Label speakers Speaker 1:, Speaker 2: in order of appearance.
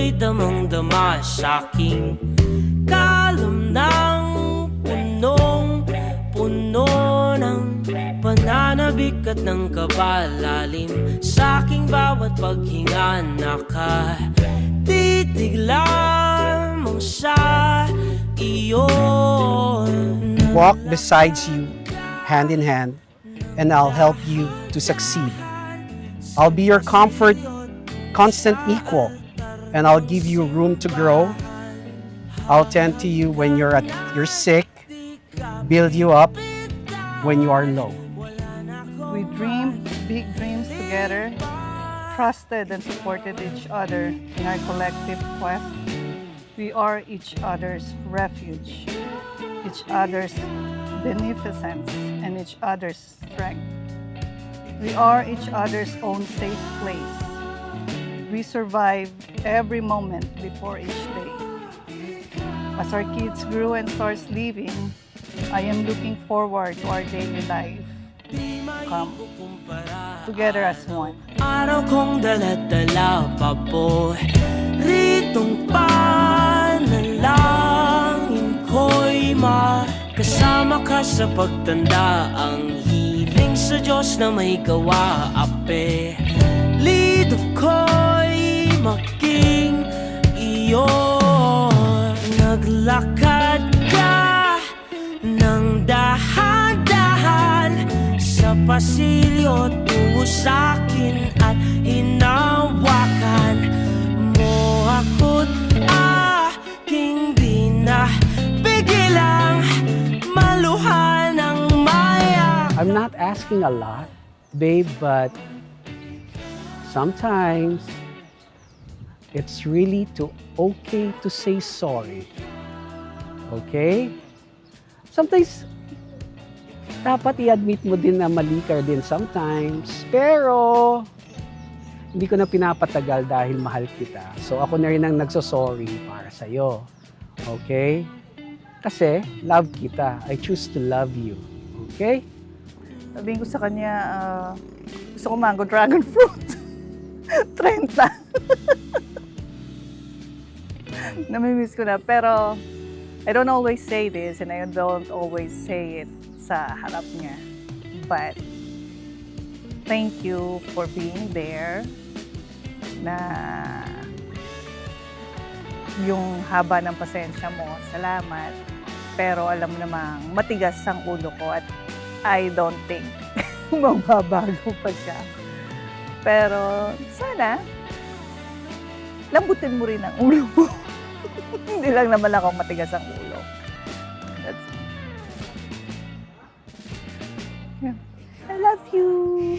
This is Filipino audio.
Speaker 1: ako'y damang-dama sa'king kalam ng punong-puno ng pananabik at ng kabalalim. Sa'king bawat paghinga nakatitig lamang sa iyo.
Speaker 2: Walk beside you, hand in hand, and I'll help you to succeed. I'll be your comfort, constant equal, and I'll give you room to grow. I'll tend to you when you're sick, build you up when you are low.
Speaker 3: We dreamed big dreams together, trusted and supported each other in our collective quest. We are each other's refuge, each other's beneficence, and each other's strength. We are each other's own safe place. We survive every moment before each day. As our kids grew and starts living, I am looking forward to our daily life. Come together as one.
Speaker 1: Araw kong dala-dala pa po ritong panalangin ko'y makasama ka sa pagtanda. Ang hiling sa Diyos na may gawa, apelido ko'y maging iyo. Naglakad ka ng dahan-dahan sa pasilyo tungo sa'kin at hinawakan mo ako't aking binapigilang maluhan ng maya.
Speaker 2: I'm not asking a lot, babe, but sometimes it's really okay to say sorry. Okay? Sometimes, dapat i-admit mo din na mali ka din sometimes. Pero, hindi ko na pinapatagal dahil mahal kita. So, ako na rin ang nagsosorry para sa'yo. Okay? Kasi, love kita. I choose to love you. Okay?
Speaker 3: Sabihin ko sa kanya, gusto ko mango dragon fruit. 30. Namimiss ko na. Pero, I don't always say this and I don't always say it sa harap niya. But, thank you for being there. Na yung haba ng pasensya mo, salamat. Pero alam mo namang matigas ang ulo ko at I don't think magbabago pa siya. Pero sana, lambutin mo rin ang ulo mo. Hindi lang naman ako matigas ang ulo. That's it. Yeah. I love you.